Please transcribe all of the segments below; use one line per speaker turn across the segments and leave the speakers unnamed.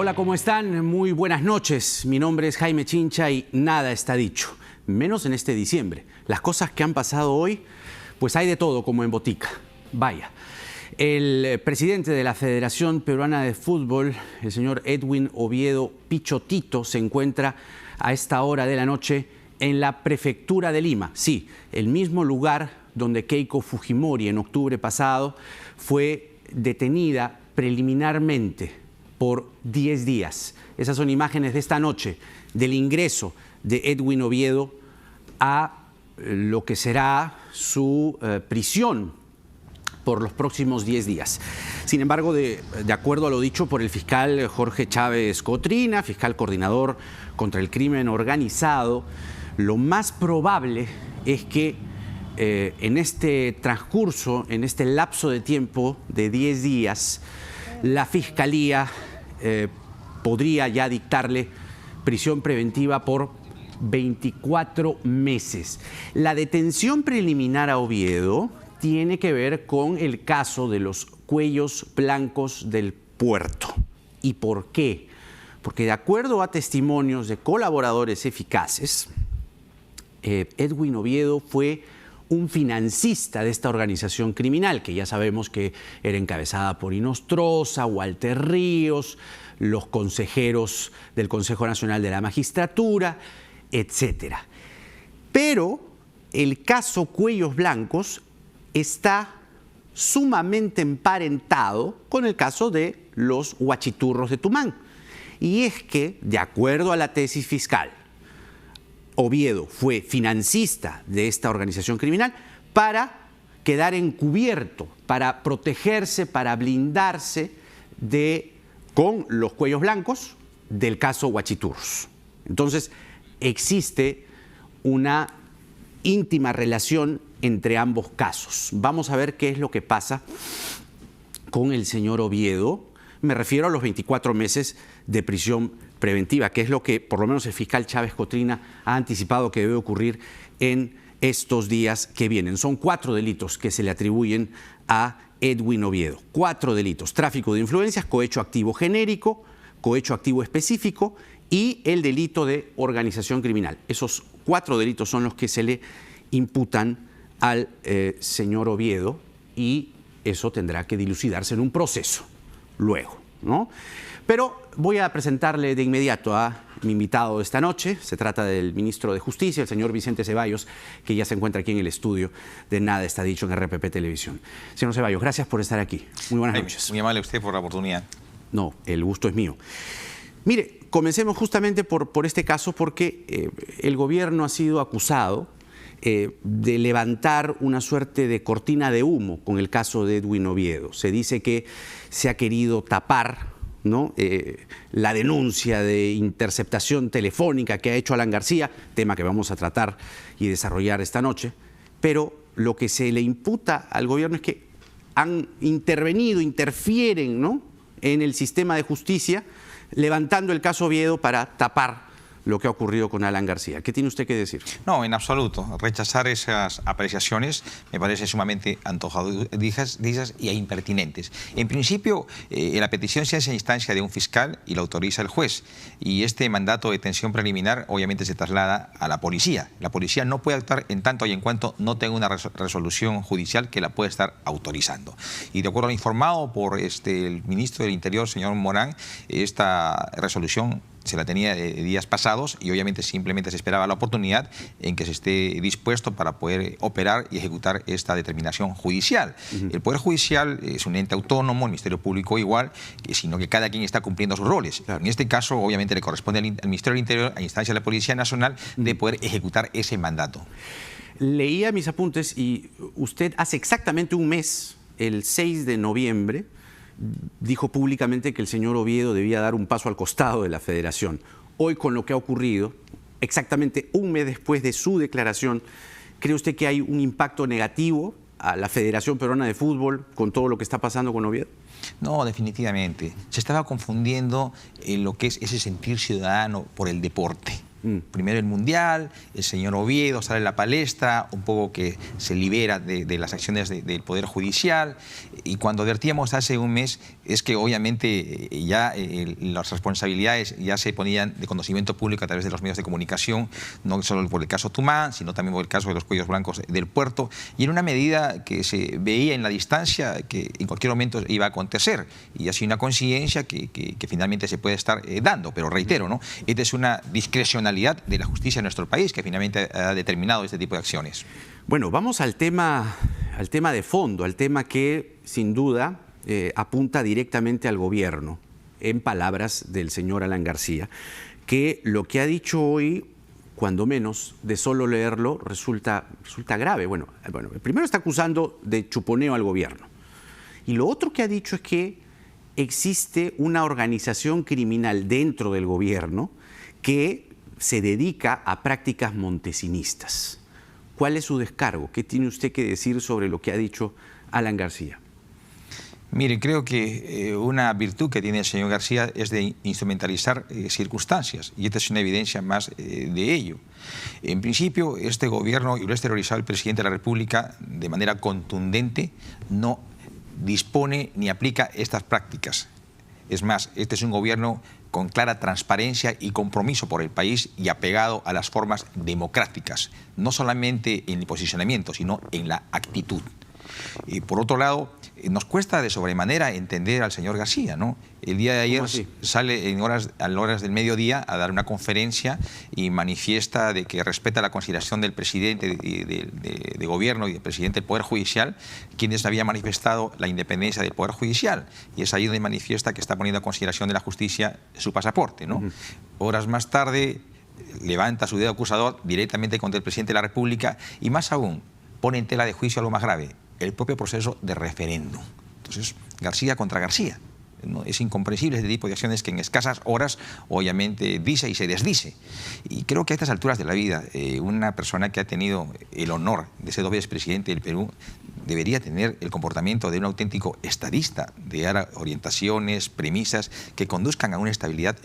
Hola, ¿cómo están? Muy buenas noches. Mi nombre es Jaime Chincha y nada está dicho, menos en este diciembre. Las cosas que han pasado hoy, pues hay de todo como en botica. Vaya, el presidente de la Federación Peruana de Fútbol, el señor Edwin Oviedo Pichotito, se encuentra a esta hora de la noche en la prefectura de Lima. Sí, el mismo lugar donde Keiko Fujimori en octubre pasado fue detenida preliminarmente por 10 días. Esas son imágenes de esta noche del ingreso de Edwin Oviedo a lo que será su prisión por los próximos 10 días. Sin embargo, de acuerdo a lo dicho por el fiscal Jorge Chávez Cotrina, fiscal coordinador contra el crimen organizado, lo más probable es que en este transcurso, en este lapso de tiempo de 10 días, la Fiscalía podría ya dictarle prisión preventiva por 24 meses. La detención preliminar a Oviedo tiene que ver con el caso de los cuellos blancos del puerto. ¿Y por qué? Porque de acuerdo a testimonios de colaboradores eficaces, Edwin Oviedo fue un financista de esta organización criminal, que ya sabemos que era encabezada por Inostroza, Walter Ríos, los consejeros del Consejo Nacional de la Magistratura, etc. Pero el caso Cuellos Blancos está sumamente emparentado con el caso de los huachiturros de Tumán. Y es que, de acuerdo a la tesis fiscal, Oviedo fue financista de esta organización criminal para quedar encubierto, para protegerse, para blindarse con los cuellos blancos del caso Huachiturros. Entonces, existe una íntima relación entre ambos casos. Vamos a ver qué es lo que pasa con el señor Oviedo. Me refiero a los 24 meses de prisión preventiva, que es lo que por lo menos el fiscal Chávez Cotrina ha anticipado que debe ocurrir en estos días que vienen. Son 4 delitos que se le atribuyen a Edwin Oviedo. 4 delitos: tráfico de influencias, cohecho activo genérico, cohecho activo específico y el delito de organización criminal. Esos 4 delitos son los que se le imputan al señor Oviedo y eso tendrá que dilucidarse en un proceso luego, ¿no? Pero voy a presentarle de inmediato a mi invitado de esta noche. Se trata del ministro de Justicia, el señor Vicente Ceballos, que ya se encuentra aquí en el estudio de Nada Está Dicho en RPP Televisión. Señor Ceballos, gracias por estar aquí. Muy buenas noches.
Muy amable usted por la oportunidad.
No, el gusto es mío. Mire, comencemos justamente por este caso porque el gobierno ha sido acusado de levantar una suerte de cortina de humo con el caso de Edwin Oviedo. Se dice que se ha querido tapar, ¿no?, la denuncia de interceptación telefónica que ha hecho Alan García, tema que vamos a tratar y desarrollar esta noche, pero lo que se le imputa al gobierno es que han intervenido, interfieren, ¿no?, en el sistema de justicia, levantando el caso Oviedo para tapar lo que ha ocurrido con Alan García. ¿Qué tiene usted que decir?
No, en absoluto. Rechazar esas apreciaciones me parece sumamente antojadizas y impertinentes. En principio, la petición se hace a instancia de un fiscal y la autoriza el juez. Y este mandato de detención preliminar obviamente se traslada a la policía. La policía no puede actuar en tanto y en cuanto no tenga una resolución judicial que la pueda estar autorizando. Y de acuerdo a lo informado por el ministro del Interior, señor Morán, esta resolución se la tenía de días pasados y obviamente simplemente se esperaba la oportunidad en que se esté dispuesto para poder operar y ejecutar esta determinación judicial. El Poder Judicial es un ente autónomo, el Ministerio Público igual, sino que cada quien está cumpliendo sus roles. En este caso, obviamente, le corresponde al Ministerio del Interior, a instancia de la Policía Nacional, de poder ejecutar ese mandato.
Leía mis apuntes y usted hace exactamente un mes, el 6 de noviembre, dijo públicamente que el señor Oviedo debía dar un paso al costado de la Federación. Hoy, con lo que ha ocurrido, exactamente un mes después de su declaración, ¿cree usted que hay un impacto negativo a la Federación Peruana de Fútbol con todo lo que está pasando con Oviedo?
No, definitivamente. Se estaba confundiendo en lo que es ese sentir ciudadano por el deporte. Primero el Mundial, el señor Oviedo sale a la palestra, un poco que se libera de las acciones del Poder Judicial, y cuando advertíamos hace un mes es que obviamente ya las responsabilidades ya se ponían de conocimiento público a través de los medios de comunicación, no solo por el caso Tumán, sino también por el caso de los cuellos blancos del puerto, y en una medida que se veía en la distancia que en cualquier momento iba a acontecer, y así una conciencia que finalmente se puede estar dando, pero reitero, ¿no? Esta es una discrecionalidad de la justicia en nuestro país que finalmente ha determinado este tipo de acciones.
Bueno, vamos al tema de fondo, al tema que sin duda apunta directamente al gobierno, en palabras del señor Alan García, que lo que ha dicho hoy, cuando menos, de solo leerlo, resulta grave. Bueno, primero está acusando de chuponeo al gobierno. Y lo otro que ha dicho es que existe una organización criminal dentro del gobierno que se dedica a prácticas montesinistas. ¿Cuál es su descargo? ¿Qué tiene usted que decir sobre lo que ha dicho Alan García?
Mire, creo que una virtud que tiene el señor García es de instrumentalizar circunstancias, y esta es una evidencia más de ello. En principio, este gobierno, y lo ha exteriorizado el presidente de la República de manera contundente, no dispone ni aplica estas prácticas. Es más, este es un gobierno con clara transparencia y compromiso por el país y apegado a las formas democráticas, no solamente en el posicionamiento, sino en la actitud. Y por otro lado, nos cuesta de sobremanera entender al señor García, ¿no? El día de ayer sale a horas del mediodía a dar una conferencia y manifiesta de que respeta la consideración del presidente de gobierno y del presidente del Poder Judicial, quienes habían manifestado la independencia del Poder Judicial. Y es ahí donde manifiesta que está poniendo a consideración de la justicia su pasaporte, ¿no? Horas más tarde levanta su dedo acusador directamente contra el presidente de la República y, más aún, pone en tela de juicio algo más grave: el propio proceso de referéndum. Entonces, García contra García. ¿No? Es incomprensible este tipo de acciones que en escasas horas obviamente dice y se desdice. Y creo que a estas alturas de la vida, una persona que ha tenido el honor de ser 2 veces presidente del Perú debería tener el comportamiento de un auténtico estadista, de dar orientaciones, premisas que conduzcan a una estabilidad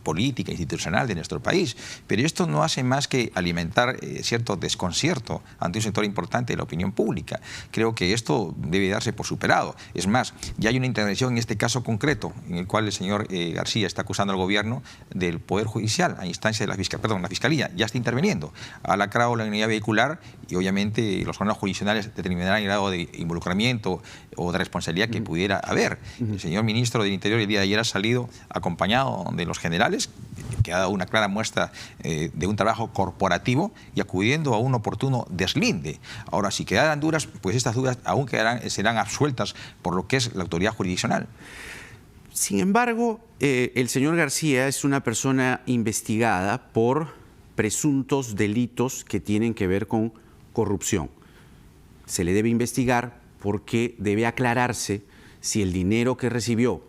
política, institucional de nuestro país. Pero esto no hace más que alimentar cierto desconcierto ante un sector importante de la opinión pública. Creo que esto debe darse por superado. Es más, ya hay una intervención en este caso concreto, en el cual el señor García está acusando al gobierno del Poder Judicial a instancia de la Fiscalía. Ya está interviniendo. Ha lacrado la unidad vehicular y obviamente los órganos jurisdiccionales determinarán el grado de involucramiento o de responsabilidad que pudiera haber. El señor ministro del Interior el día de ayer ha salido acompañado de los generales, que ha dado una clara muestra de un trabajo corporativo y acudiendo a un oportuno deslinde. Ahora, si quedaran dudas, pues estas dudas aún serán absueltas por lo que es la autoridad jurisdiccional.
Sin embargo, el señor García es una persona investigada por presuntos delitos que tienen que ver con corrupción. Se le debe investigar porque debe aclararse si el dinero que recibió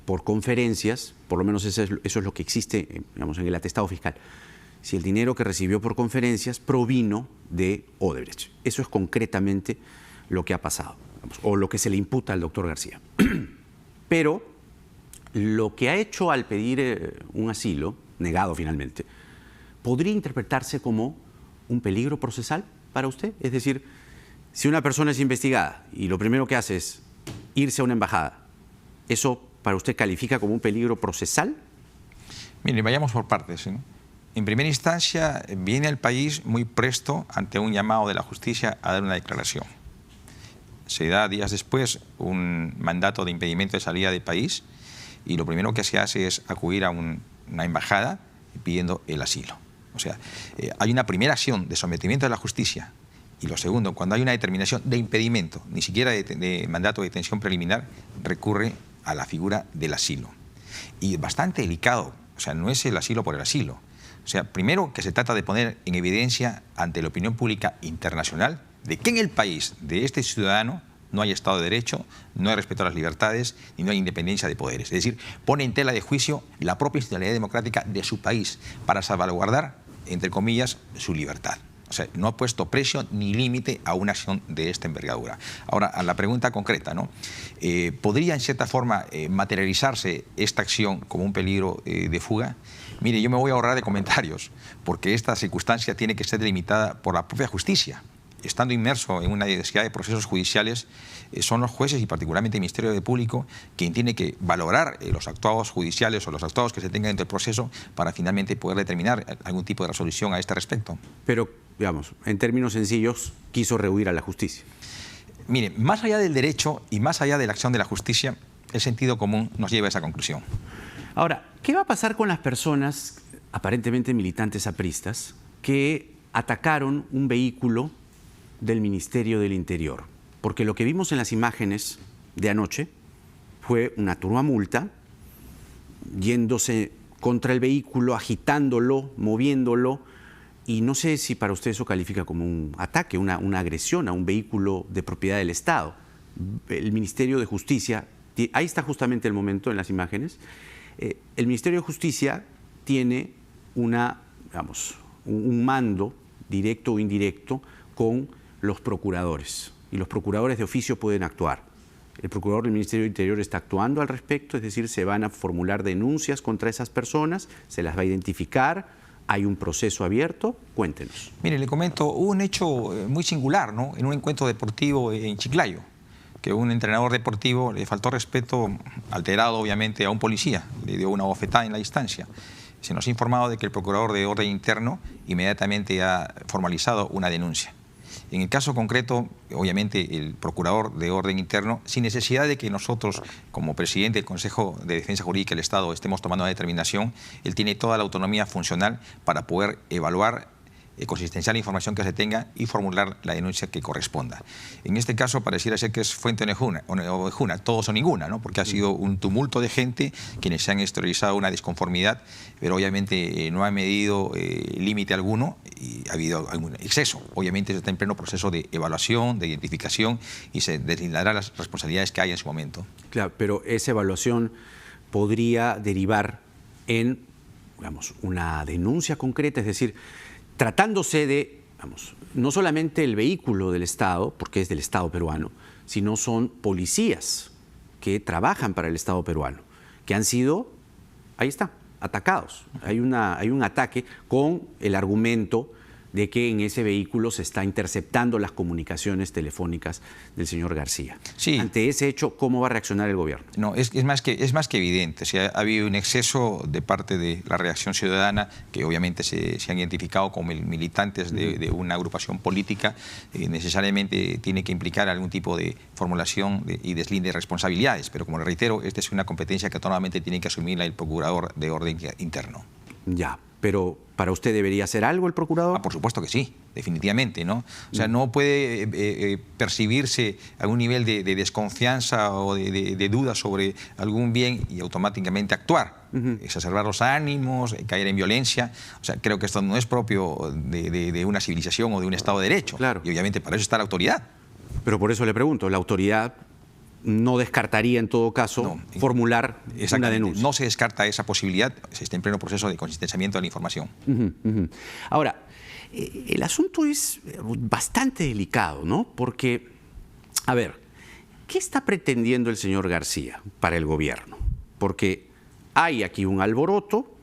por conferencias, por lo menos eso es lo que existe, digamos, en el atestado fiscal, si el dinero que recibió por conferencias provino de Odebrecht. Eso es concretamente lo que ha pasado, digamos, o lo que se le imputa al doctor García. Pero lo que ha hecho al pedir un asilo, negado finalmente, ¿podría interpretarse como un peligro procesal para usted? Es decir, si una persona es investigada y lo primero que hace es irse a una embajada, ¿eso para usted califica como un peligro procesal?
Mire, vayamos por partes, ¿no? En primera instancia, viene el país muy presto ante un llamado de la justicia a dar una declaración. Se da días después un mandato de impedimento de salida del país y lo primero que se hace es acudir a una embajada pidiendo el asilo. O sea, hay una primera acción de sometimiento a la justicia. Y lo segundo, cuando hay una determinación de impedimento, ni siquiera de mandato de detención preliminar, recurre a la figura del asilo. Y bastante delicado, o sea, no es el asilo por el asilo. O sea, primero que se trata de poner en evidencia ante la opinión pública internacional de que en el país de este ciudadano no hay Estado de Derecho, no hay respeto a las libertades y no hay independencia de poderes. Es decir, pone en tela de juicio la propia institucionalidad democrática de su país para salvaguardar, entre comillas, su libertad. O sea, no ha puesto precio ni límite a una acción de esta envergadura. Ahora, a la pregunta concreta, ¿no? ¿Podría en cierta forma materializarse esta acción como un peligro de fuga? Mire, yo me voy a ahorrar de comentarios, porque esta circunstancia tiene que ser delimitada por la propia justicia. Estando inmerso en una diversidad de procesos judiciales, son los jueces y particularmente el Ministerio Público quien tiene que valorar los actuados judiciales o los actuados que se tengan dentro del proceso para finalmente poder determinar algún tipo de resolución a este respecto.
Pero, digamos, en términos sencillos, quiso rehuir a la justicia.
Mire, más allá del derecho y más allá de la acción de la justicia, el sentido común nos lleva a esa conclusión.
Ahora, ¿qué va a pasar con las personas, aparentemente militantes apristas, que atacaron un vehículo del Ministerio del Interior? Porque lo que vimos en las imágenes de anoche fue una turbamulta yéndose contra el vehículo, agitándolo, moviéndolo, y no sé si para usted eso califica como un ataque, una agresión a un vehículo de propiedad del Estado. El Ministerio de Justicia, ahí está justamente el momento en las imágenes, el Ministerio de Justicia tiene un mando directo o indirecto con los procuradores, y los procuradores de oficio pueden actuar. El procurador del Ministerio del Interior está actuando al respecto, es decir, se van a formular denuncias contra esas personas, se las va a identificar, hay un proceso abierto. Cuéntenos.
Mire, le comento, hubo un hecho muy singular, ¿no? En un encuentro deportivo en Chiclayo, que un entrenador deportivo le faltó respeto, alterado obviamente, a un policía, le dio una bofetada en la distancia. Se nos ha informado de que el procurador de orden interno inmediatamente ha formalizado una denuncia. En el caso concreto, obviamente, el procurador de orden interno, sin necesidad de que nosotros, como presidente del Consejo de Defensa Jurídica del Estado, estemos tomando una determinación, él tiene toda la autonomía funcional para poder evaluar consistenciar la información que se tenga y formular la denuncia que corresponda. En este caso pareciera ser que es fuente ovejuna, todos o ninguna, ¿no? Porque ha sido un tumulto de gente quienes se han exteriorizado una disconformidad, pero obviamente no ha medido límite alguno y ha habido algún exceso. Obviamente se está en pleno proceso de evaluación, de identificación y se deslindará las responsabilidades que hay en su momento.
Claro, pero esa evaluación podría derivar en, digamos, una denuncia concreta, es decir, tratándose de, no solamente el vehículo del Estado, porque es del Estado peruano, sino son policías que trabajan para el Estado peruano, que han sido, ahí está, atacados. Hay un ataque con el argumento de que en ese vehículo se está interceptando las comunicaciones telefónicas del señor García.
Sí.
Ante ese hecho, ¿cómo va a reaccionar el gobierno?
No, es más que evidente. O sea, ha habido un exceso de parte de la reacción ciudadana, que obviamente se han identificado como militantes de una agrupación política. Necesariamente tiene que implicar algún tipo de formulación y deslinde de responsabilidades. Pero como le reitero, esta es una competencia que autónomamente tiene que asumirla el procurador de orden interno.
Ya, pero ¿para usted debería hacer algo el procurador?
Por supuesto que sí, definitivamente, ¿no? O sea, no puede percibirse algún nivel de desconfianza o de duda sobre algún bien y automáticamente actuar, exacerbar los ánimos, caer en violencia. O sea, creo que esto no es propio de una civilización o de un Estado de Derecho.
Claro.
Y obviamente para eso está la autoridad.
Pero por eso le pregunto, ¿la autoridad no descartaría en todo caso formular una denuncia?
No se descarta esa posibilidad, se está en pleno proceso de consistenciamiento de la información.
Ahora, el asunto es bastante delicado, ¿no? Porque, a ver, ¿qué está pretendiendo el señor García para el gobierno? Porque hay aquí un alboroto,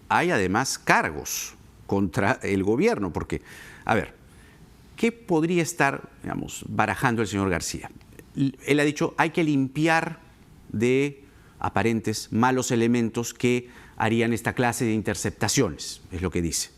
hay además cargos contra el gobierno, porque, a ver, ¿qué podría estar, digamos, barajando el señor García? Él ha dicho, hay que limpiar de aparentes malos elementos que harían esta clase de interceptaciones, es lo que dice.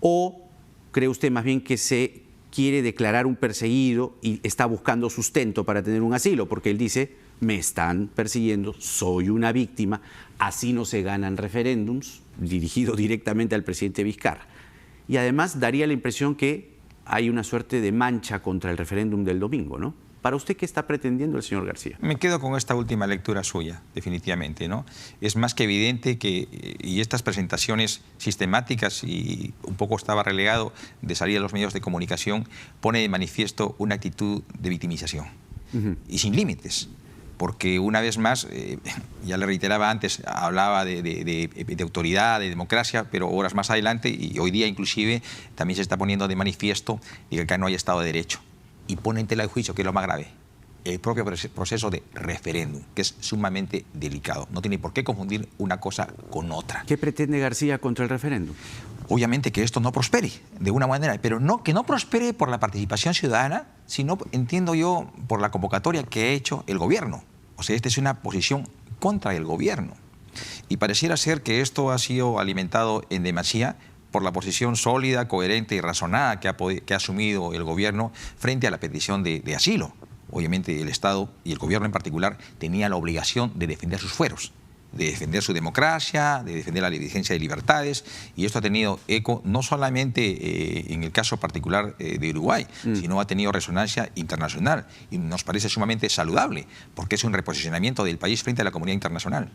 ¿O cree usted más bien que se quiere declarar un perseguido y está buscando sustento para tener un asilo? Porque él dice, me están persiguiendo, soy una víctima, así no se ganan referéndums, dirigido directamente al presidente Vizcarra. Y además daría la impresión que hay una suerte de mancha contra el referéndum del domingo, ¿no? ¿Para usted qué está pretendiendo el señor García?
Me quedo con esta última lectura suya, definitivamente, ¿no? Es más que evidente que, y estas presentaciones sistemáticas, y un poco estaba relegado de salir a los medios de comunicación, pone de manifiesto una actitud de victimización. Y sin límites. porque una vez más, ya le reiteraba antes, hablaba de autoridad, de democracia, pero horas más adelante, y hoy día inclusive, también se está poniendo de manifiesto de que acá no hay Estado de Derecho. Y pone en tela de juicio, que es lo más grave, el propio proceso de referéndum, que es sumamente delicado. No tiene por qué confundir una cosa con otra.
¿Qué pretende García contra el referéndum?
Obviamente que esto no prospere de una manera, pero no que no prospere por la participación ciudadana, sino, entiendo yo, por la convocatoria que ha hecho el gobierno. O sea, esta es una posición contra el gobierno. Y pareciera ser que esto ha sido alimentado en demasía por la posición sólida, coherente y razonada que ha asumido el gobierno frente a la petición de asilo. Obviamente el Estado y el gobierno en particular tenían la obligación de defender sus fueros, de defender su democracia, de defender la vigencia de libertades, y esto ha tenido eco no solamente en el caso particular de Uruguay, sino ha tenido resonancia internacional, y nos parece sumamente saludable, porque es un reposicionamiento del país frente a la comunidad internacional.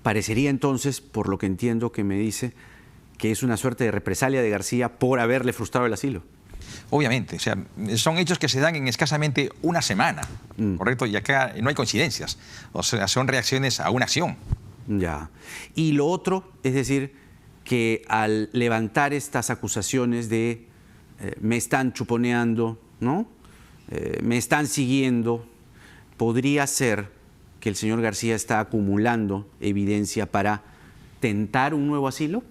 Parecería entonces, por lo que entiendo que me dice, que es una suerte de represalia de García por haberle frustrado el asilo.
Obviamente, o sea, son hechos que se dan en escasamente una semana, ¿correcto? Y acá no hay coincidencias, o sea, son reacciones a una acción.
Ya. Y lo otro, es decir, que al levantar estas acusaciones de me están chuponeando, ¿no? Me están siguiendo, podría ser que el señor García está acumulando evidencia para tentar un nuevo asilo.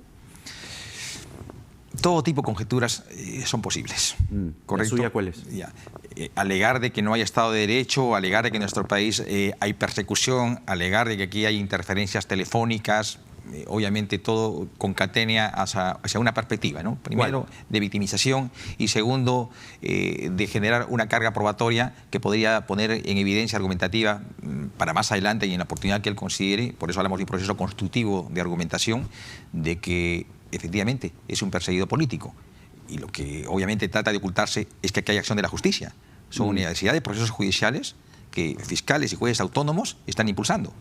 Todo tipo de conjeturas son posibles, ¿correcto?
¿La suya cuál es?
Ya. Alegar de que no hay Estado de Derecho, alegar de que en nuestro país hay persecución, alegar de que aquí hay interferencias telefónicas, obviamente todo concatena hacia una perspectiva, ¿no? Primero, de victimización, y segundo, de generar una carga probatoria que podría poner en evidencia argumentativa para más adelante y en la oportunidad que él considere, por eso hablamos de un proceso constructivo de argumentación, de que efectivamente es un perseguido político. Y lo que obviamente trata de ocultarse es que aquí hay acción de la justicia. Son universidad de procesos judiciales que fiscales y jueces autónomos están impulsando.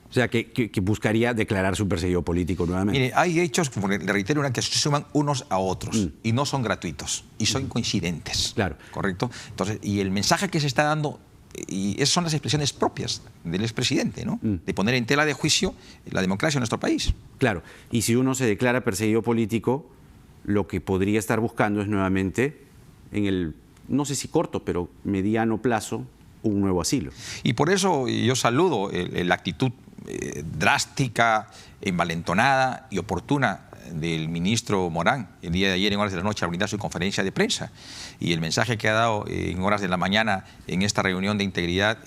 O sea, que buscaría declararse un perseguido político nuevamente.
Mire, hay hechos, como le reitero, que se suman unos a otros y no son gratuitos y son coincidentes.
Claro.
¿Correcto? Entonces, y el mensaje que se está dando, y esas son las expresiones propias del expresidente, ¿no? De poner en tela de juicio la democracia en nuestro país.
Claro. Y si uno se declara perseguido político, lo que podría estar buscando es nuevamente, en el, no sé si corto, pero mediano plazo, un nuevo asilo.
Y por eso yo saludo la actitud drástica, envalentonada y oportuna del ministro Morán el día de ayer en horas de la noche al brindar su conferencia de prensa, y el mensaje que ha dado en horas de la mañana en esta reunión de integridad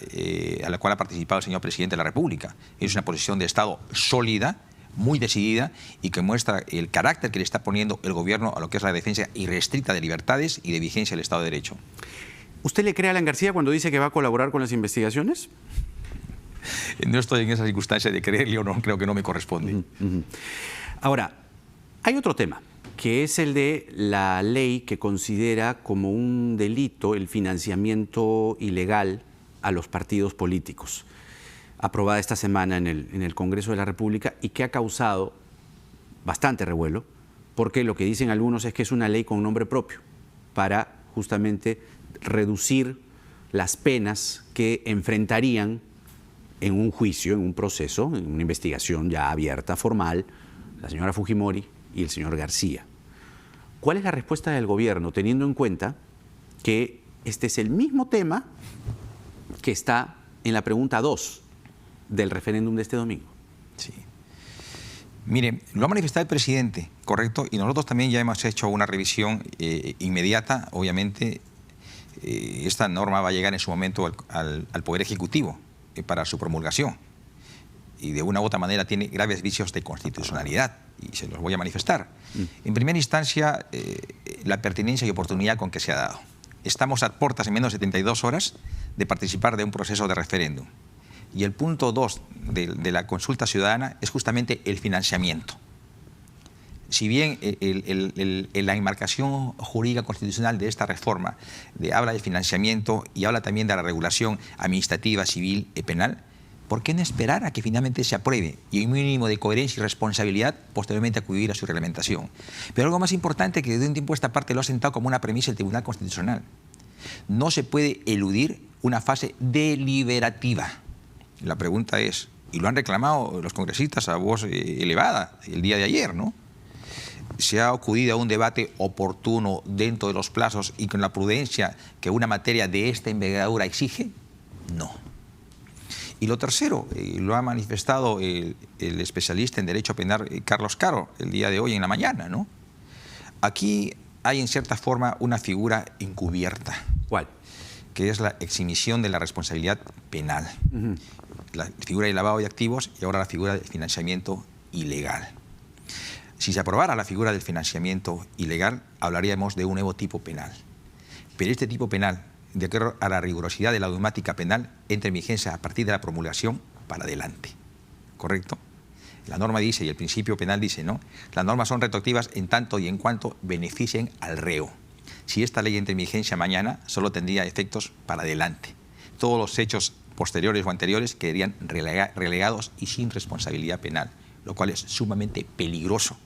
a la cual ha participado el señor presidente de la República. Es una posición de Estado sólida, muy decidida, y que muestra el carácter que le está poniendo el gobierno a lo que es la defensa irrestricta de libertades y de vigencia del Estado de Derecho.
¿Usted le cree a Alan García cuando dice que va a colaborar con las investigaciones?
No estoy en esa circunstancia de creerle o no, creo que no me corresponde.
Ahora, hay otro tema, que es el de la ley que considera como un delito el financiamiento ilegal a los partidos políticos, aprobada esta semana en el Congreso de la República, y que ha causado bastante revuelo, porque lo que dicen algunos es que es una ley con nombre propio, para justamente reducir las penas que enfrentarían en un juicio, en un proceso, en una investigación ya abierta, formal, la señora Fujimori y el señor García. ¿Cuál es la respuesta del gobierno, teniendo en cuenta que este es el mismo tema que está en la pregunta 2 del referéndum de este domingo?
Sí. Mire, lo ha manifestado el presidente, correcto, y nosotros también ya hemos hecho una revisión inmediata. Obviamente, esta norma va a llegar en su momento al Poder Ejecutivo para su promulgación, y de una u otra manera tiene graves vicios de constitucionalidad, y se los voy a manifestar. En primera instancia, la pertinencia y oportunidad con que se ha dado. Estamos a puertas en menos de 72 horas de participar de un proceso de referéndum. Y el punto 2 de la consulta ciudadana es justamente el financiamiento. Si bien la enmarcación jurídica constitucional de esta reforma habla de financiamiento y habla también de la regulación administrativa, civil y penal, ¿por qué no esperar a que finalmente se apruebe y hay un mínimo de coherencia y responsabilidad posteriormente acudir a su reglamentación? Pero algo más importante, que de un tiempo a esta parte lo ha sentado como una premisa el Tribunal Constitucional: no se puede eludir una fase deliberativa. La pregunta es, y lo han reclamado los congresistas a voz elevada el día de ayer, ¿no? ¿Se ha acudido a un debate oportuno dentro de los plazos y con la prudencia que una materia de esta envergadura exige? No. Y lo tercero, lo ha manifestado el especialista en Derecho Penal Carlos Caro el día de hoy en la mañana, ¿no? Aquí hay en cierta forma una figura encubierta.
¿Cuál?
Que es la exhibición de la responsabilidad penal. La figura de lavado de activos y ahora la figura del financiamiento ilegal. Si se aprobara la figura del financiamiento ilegal, hablaríamos de un nuevo tipo penal. Pero este tipo penal, de acuerdo a la rigurosidad de la dogmática penal, entra en vigencia a partir de la promulgación para adelante. ¿Correcto? La norma dice, y el principio penal dice, ¿no? Las normas son retroactivas en tanto y en cuanto beneficien al reo. Si esta ley entra en vigencia mañana, solo tendría efectos para adelante. Todos los hechos posteriores o anteriores quedarían relegados y sin responsabilidad penal, lo cual es sumamente peligroso.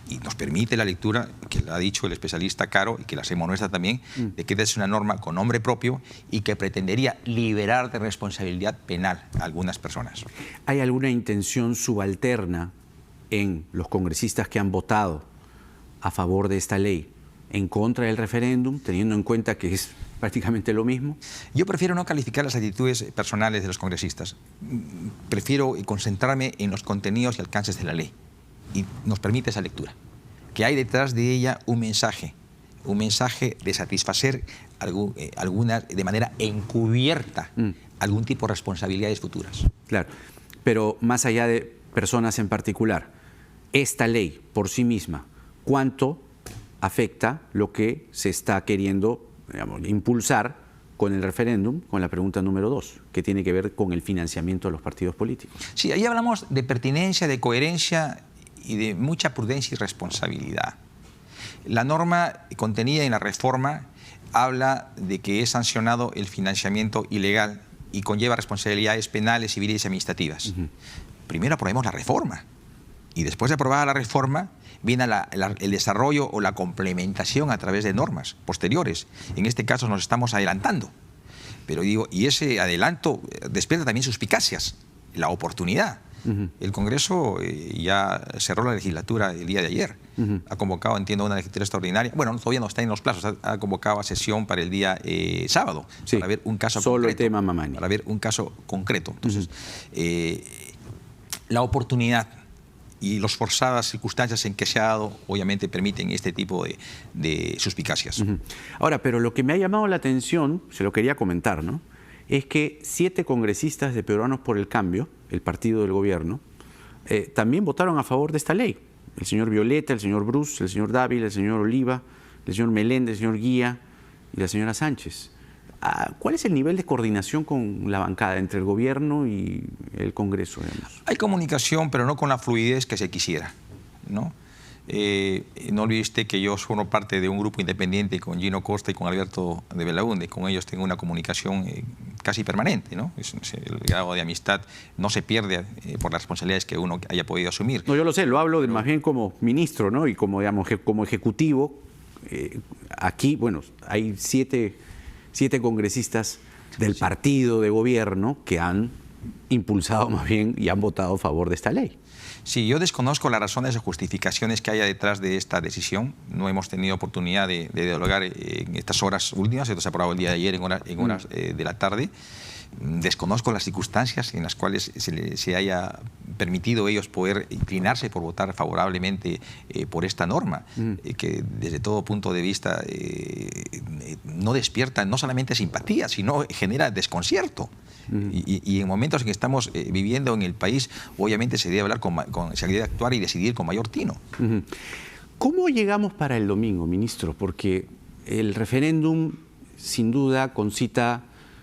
Y nos permite la lectura, que la ha dicho el especialista Caro y que la hacemos nuestra también, de que es una norma con nombre propio y que pretendería liberar de responsabilidad penal a algunas personas.
¿Hay alguna intención subalterna en los congresistas que han votado a favor de esta ley en contra del referéndum, teniendo en cuenta que es prácticamente lo mismo?
Yo prefiero no calificar las actitudes personales de los congresistas. Prefiero concentrarme en los contenidos y alcances de la ley. Y nos permite esa lectura. Que hay detrás de ella un mensaje de satisfacer de manera encubierta algún tipo de responsabilidades futuras.
Claro, pero más allá de personas en particular, esta ley por sí misma, ¿cuánto afecta lo que se está queriendo, digamos, impulsar con el referéndum, con la pregunta número 2, que tiene que ver con el financiamiento de los partidos políticos?
Sí, ahí hablamos de pertinencia, de coherencia y de mucha prudencia y responsabilidad. La norma contenida en la reforma habla de que es sancionado el financiamiento ilegal y conlleva responsabilidades penales, civiles y administrativas. Primero aprobemos la reforma y después de aprobada la reforma viene el desarrollo o la complementación a través de normas posteriores. En este caso nos estamos adelantando. Pero digo, y ese adelanto despierta también suspicacias, la oportunidad. El Congreso ya cerró la legislatura el día de ayer. Ha convocado, entiendo, una legislatura extraordinaria. Bueno, todavía no está en los plazos. Ha convocado a sesión para el día sábado.
Sí,
para ver un caso
solo
concreto.
el tema Mamani.
Para ver un caso concreto. Entonces, la oportunidad y las forzadas circunstancias en que se ha dado, obviamente, permiten este tipo de suspicacias.
Ahora, pero lo que me ha llamado la atención, se lo quería comentar, ¿no?, es que 7 congresistas de Peruanos por el Cambio, el partido del gobierno, también votaron a favor de esta ley. El señor Violeta, el señor Bruce, el señor Dávila, el señor Oliva, el señor Meléndez, el señor Guía y la señora Sánchez. ¿Cuál es el nivel de coordinación con la bancada entre el gobierno y el Congreso, digamos?
Hay comunicación, pero no con la fluidez que se quisiera, ¿no? No olvidiste que yo formo parte de un grupo independiente con Gino Costa y con Alberto de Belaúnde. Con ellos tengo una comunicación casi permanente, ¿no? El grado de amistad no se pierde por las responsabilidades que uno haya podido asumir.
No, yo lo sé, lo hablo más bien como ministro, ¿no?, y como, digamos, como ejecutivo. Aquí, bueno, hay 7 congresistas del partido de gobierno que han impulsado más bien y han votado a favor de esta ley.
Sí, yo desconozco las razones o justificaciones que haya detrás de esta decisión. No hemos tenido oportunidad de dialogar en estas horas últimas. Esto se ha aprobado el día de ayer en horas de la tarde. Desconozco las circunstancias en las cuales se haya permitido ellos poder inclinarse por votar favorablemente por esta norma, que desde todo punto de vista no despierta no solamente simpatía, sino genera desconcierto. Y en momentos en que estamos viviendo en el país, obviamente se debe se debe actuar y decidir con mayor tino.
¿Cómo llegamos para el domingo, ministro? Porque el referéndum, sin duda, concita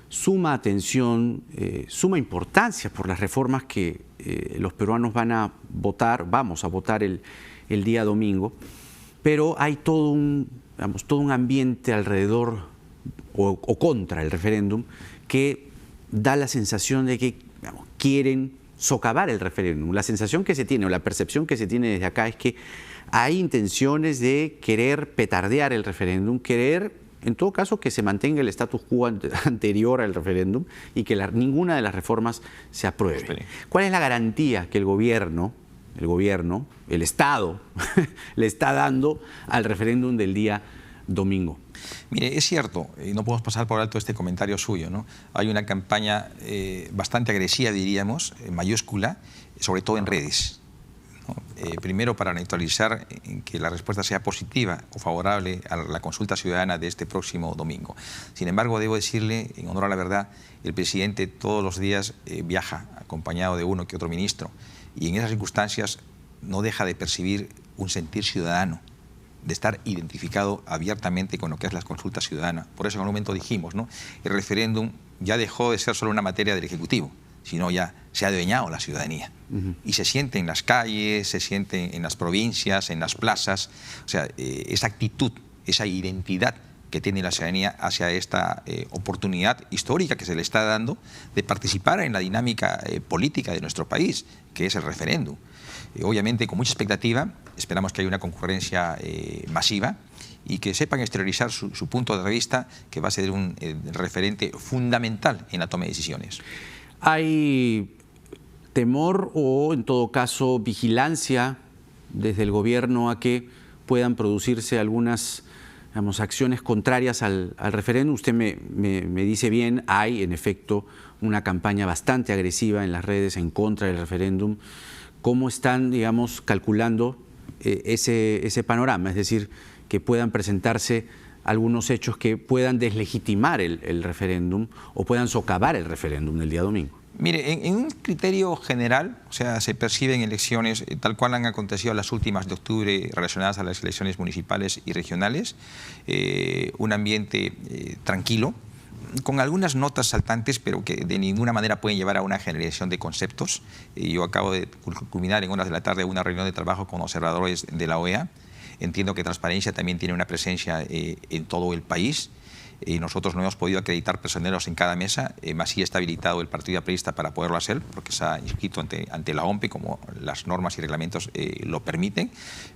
suma atención, suma importancia por las reformas que los peruanos vamos a votar el día domingo, pero hay todo un ambiente alrededor o contra el referéndum que da la sensación de que, digamos, quieren socavar el referéndum. La sensación que se tiene o la percepción que se tiene desde acá es que hay intenciones de querer petardear el referéndum, querer en todo caso, que se mantenga el status quo anterior al referéndum y que ninguna de las reformas se apruebe.
Espere.
¿Cuál es la garantía que el gobierno, el Estado, le está dando al referéndum del día domingo?
Mire, es cierto, y no podemos pasar por alto este comentario suyo, ¿no? Hay una campaña bastante agresiva, diríamos, mayúscula, sobre todo en redes, ¿no? Primero, para neutralizar que la respuesta sea positiva o favorable a la consulta ciudadana de este próximo domingo. Sin embargo, debo decirle, en honor a la verdad, el presidente todos los días viaja acompañado de uno que otro ministro, y en esas circunstancias no deja de percibir un sentir ciudadano, de estar identificado abiertamente con lo que es la consulta ciudadana. Por eso en un momento dijimos, ¿no? El referéndum ya dejó de ser solo una materia del Ejecutivo, sino ya se ha adueñado la ciudadanía. Y se siente en las calles, se siente en las provincias, en las plazas. O sea, esa actitud, esa identidad que tiene la ciudadanía hacia esta oportunidad histórica que se le está dando de participar en la dinámica política de nuestro país, que es el referéndum. Obviamente, con mucha expectativa, esperamos que haya una concurrencia masiva y que sepan exteriorizar su punto de vista, que va a ser un referente fundamental en la toma de decisiones.
¿Hay temor o, en todo caso, vigilancia desde el gobierno a que puedan producirse algunas, digamos, acciones contrarias al referéndum? Usted me dice bien, hay en efecto una campaña bastante agresiva en las redes en contra del referéndum. ¿Cómo están, digamos, calculando ese panorama? Es decir, que puedan presentarse algunos hechos que puedan deslegitimar el referéndum o puedan socavar el referéndum del día domingo.
Mire, en un criterio general, o sea, se perciben elecciones tal cual han acontecido las últimas de octubre relacionadas a las elecciones municipales y regionales, un ambiente tranquilo, con algunas notas saltantes, pero que de ninguna manera pueden llevar a una generación de conceptos. Yo acabo de culminar en horas de la tarde una reunión de trabajo con observadores de la OEA. Entiendo que Transparencia también tiene una presencia en todo el país. Nosotros no hemos podido acreditar personeros en cada mesa, más sí está habilitado el Partido Aprista para poderlo hacer, porque se ha inscrito ante la OMPE, como las normas y reglamentos lo permiten.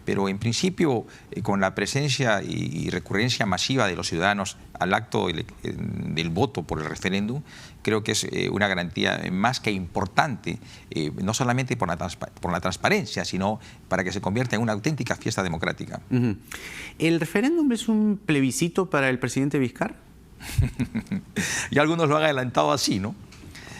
Pero en principio, con la presencia y recurrencia masiva de los ciudadanos al acto del voto por el referéndum, creo que es una garantía más que importante, no solamente por la transparencia, sino para que se convierta en una auténtica fiesta democrática.
¿El referéndum es un plebiscito para el presidente Vizcarra?
Y algunos lo han adelantado así, ¿no?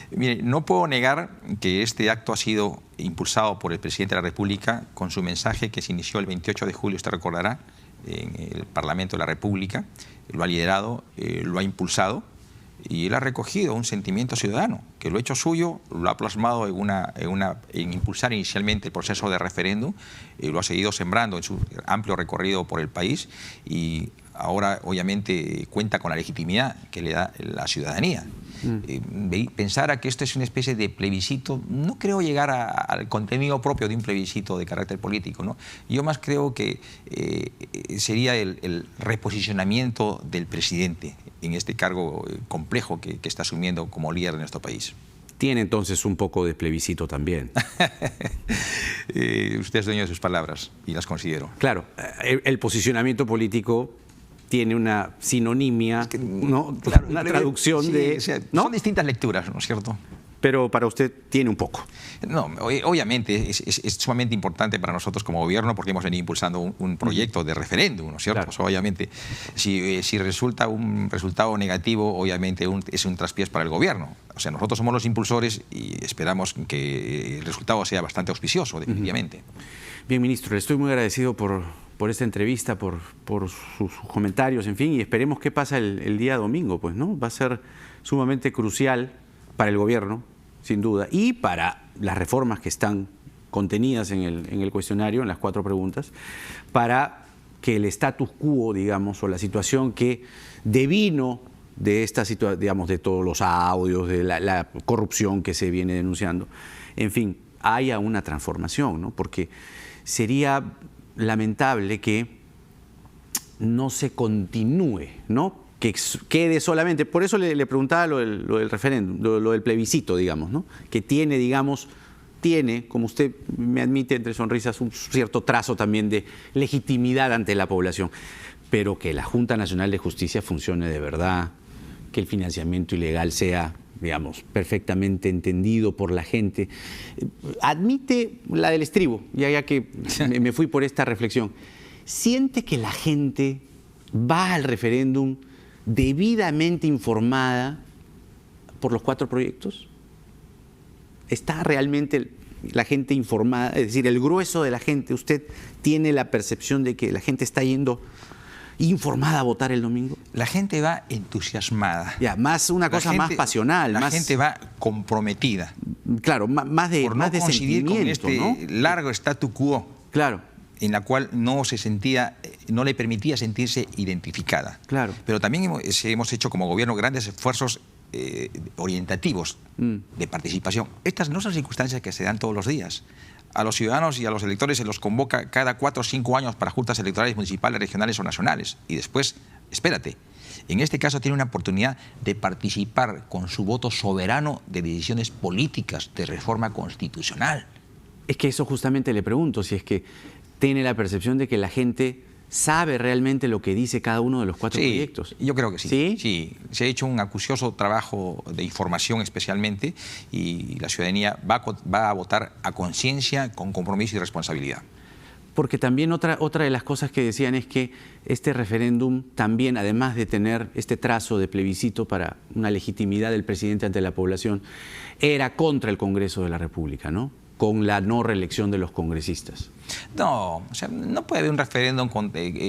Mire, no puedo negar que este acto ha sido impulsado por el presidente de la República con su mensaje que se inició el 28 de julio, usted recordará, en el Parlamento de la República. Lo ha liderado, lo ha impulsado, y él ha recogido un sentimiento ciudadano, que lo ha hecho suyo, lo ha plasmado en impulsar inicialmente el proceso de referéndum, lo ha seguido sembrando en su amplio recorrido por el país, y ahora obviamente cuenta con la legitimidad que le da la ciudadanía. Pensar a que esto es una especie de plebiscito, no creo llegar al contenido propio de un plebiscito de carácter político, ¿no? Yo más creo que sería el reposicionamiento del presidente en este cargo complejo que está asumiendo como líder de nuestro país.
Tiene entonces un poco de plebiscito también.
Usted es dueño de sus palabras y las considero.
Claro, el posicionamiento político tiene una sinonimia, ¿no?
Claro,
una traducción
sí,
de...
o sea,
¿no?
Son distintas lecturas, ¿no es cierto?
Pero para usted tiene un poco.
No, obviamente es sumamente importante para nosotros como gobierno, porque hemos venido impulsando un proyecto de referéndum, ¿no es cierto?
Claro.
O sea, obviamente, si resulta un resultado negativo, obviamente es un traspiés para el gobierno. O sea, nosotros somos los impulsores y esperamos que el resultado sea bastante auspicioso, definitivamente.
Bien, ministro, le estoy muy agradecido por esta entrevista, por sus comentarios, en fin, y esperemos qué pasa el día domingo, pues, ¿no? Va a ser sumamente crucial para el gobierno, sin duda, y para las reformas que están contenidas en el cuestionario, en las 4 preguntas, para que el status quo, digamos, o la situación que devino de esta situación, digamos, de todos los audios, de la corrupción que se viene denunciando, en fin, haya una transformación, ¿no? Porque sería lamentable que no se continúe, ¿no? Que quede solamente, por eso le preguntaba lo del referéndum, lo del plebiscito, digamos, ¿no? Que tiene, digamos, como usted me admite entre sonrisas, un cierto trazo también de legitimidad ante la población. pero que la Junta Nacional de Justicia funcione de verdad, que el financiamiento ilegal sea, digamos, perfectamente entendido por la gente. Admite la del estribo, ya que me fui por esta reflexión. ¿Siente que la gente va al referéndum debidamente informada por los 4 proyectos? ¿Está realmente la gente informada? Es decir, el grueso de la gente, ¿usted tiene la percepción de que la gente está yendo informada a votar el domingo?
La gente va entusiasmada.
Ya, más una cosa más pasional.
La gente va comprometida.
Claro, más de,
por
más de sentimiento,
con este
¿no?
largo statu quo.
Claro.
En la cual no se sentía, no le permitía sentirse identificada.
Claro.
Pero también hemos hecho como gobierno grandes esfuerzos orientativos de participación. Estas no son circunstancias que se dan todos los días. A los ciudadanos y a los electores se los convoca cada 4 o 5 años para juntas electorales municipales, regionales o nacionales. Y después, espérate, en este caso tiene una oportunidad de participar con su voto soberano de decisiones políticas de reforma constitucional.
Es que eso justamente le pregunto, si es que tiene la percepción de que la gente sabe realmente lo que dice cada uno de los 4 proyectos.
Yo creo que sí.
¿Sí?
Sí, se ha hecho un acucioso trabajo de información especialmente y la ciudadanía va a votar a conciencia, con compromiso y responsabilidad.
Porque también otra de las cosas que decían es que este referéndum también, además de tener este trazo de plebiscito para una legitimidad del presidente ante la población, era contra el Congreso de la República, ¿no? Con la no reelección de los congresistas.
No, o sea, no puede haber un referéndum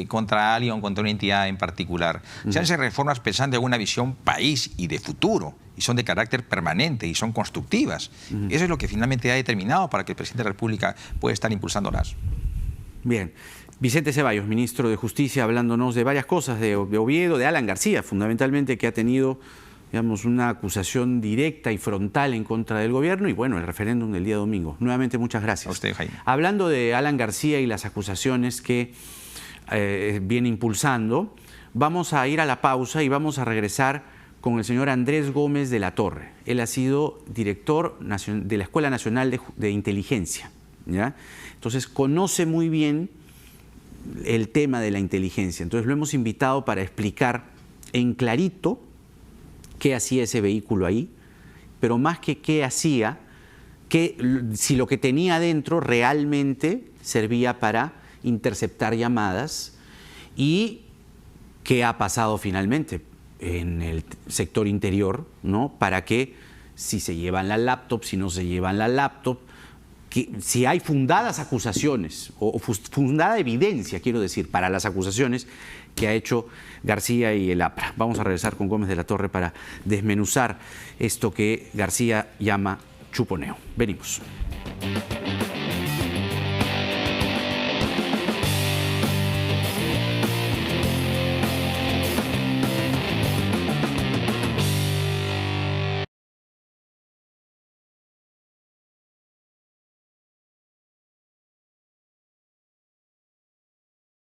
contra alguien o contra una entidad en particular. Se hacen reformas pensando en una visión país y de futuro, y son de carácter permanente y son constructivas. Eso es lo que finalmente ha determinado para que el presidente de la República pueda estar impulsándolas.
Bien. Vicente Ceballos, ministro de Justicia, hablándonos de varias cosas, de Oviedo, de Alan García, fundamentalmente, que ha tenido, digamos, una acusación directa y frontal en contra del gobierno y, bueno, el referéndum del día domingo. Nuevamente, muchas gracias.
A usted, Jaime.
Hablando de Alan García y las acusaciones que viene impulsando, vamos a ir a la pausa y vamos a regresar con el señor Andrés Gómez de la Torre. Él ha sido director de la Escuela Nacional de Inteligencia, ¿ya? Entonces, conoce muy bien el tema de la inteligencia. Entonces, lo hemos invitado para explicar en clarito qué hacía ese vehículo ahí, pero más que qué hacía, si lo que tenía adentro realmente servía para interceptar llamadas y qué ha pasado finalmente en el sector interior, ¿no? Para que si se llevan la laptop, si no se llevan la laptop, si hay fundadas acusaciones o fundada evidencia, quiero decir, para las acusaciones que ha hecho García y el APRA. Vamos a regresar con Gómez de la Torre para desmenuzar esto que García llama chuponeo. Venimos.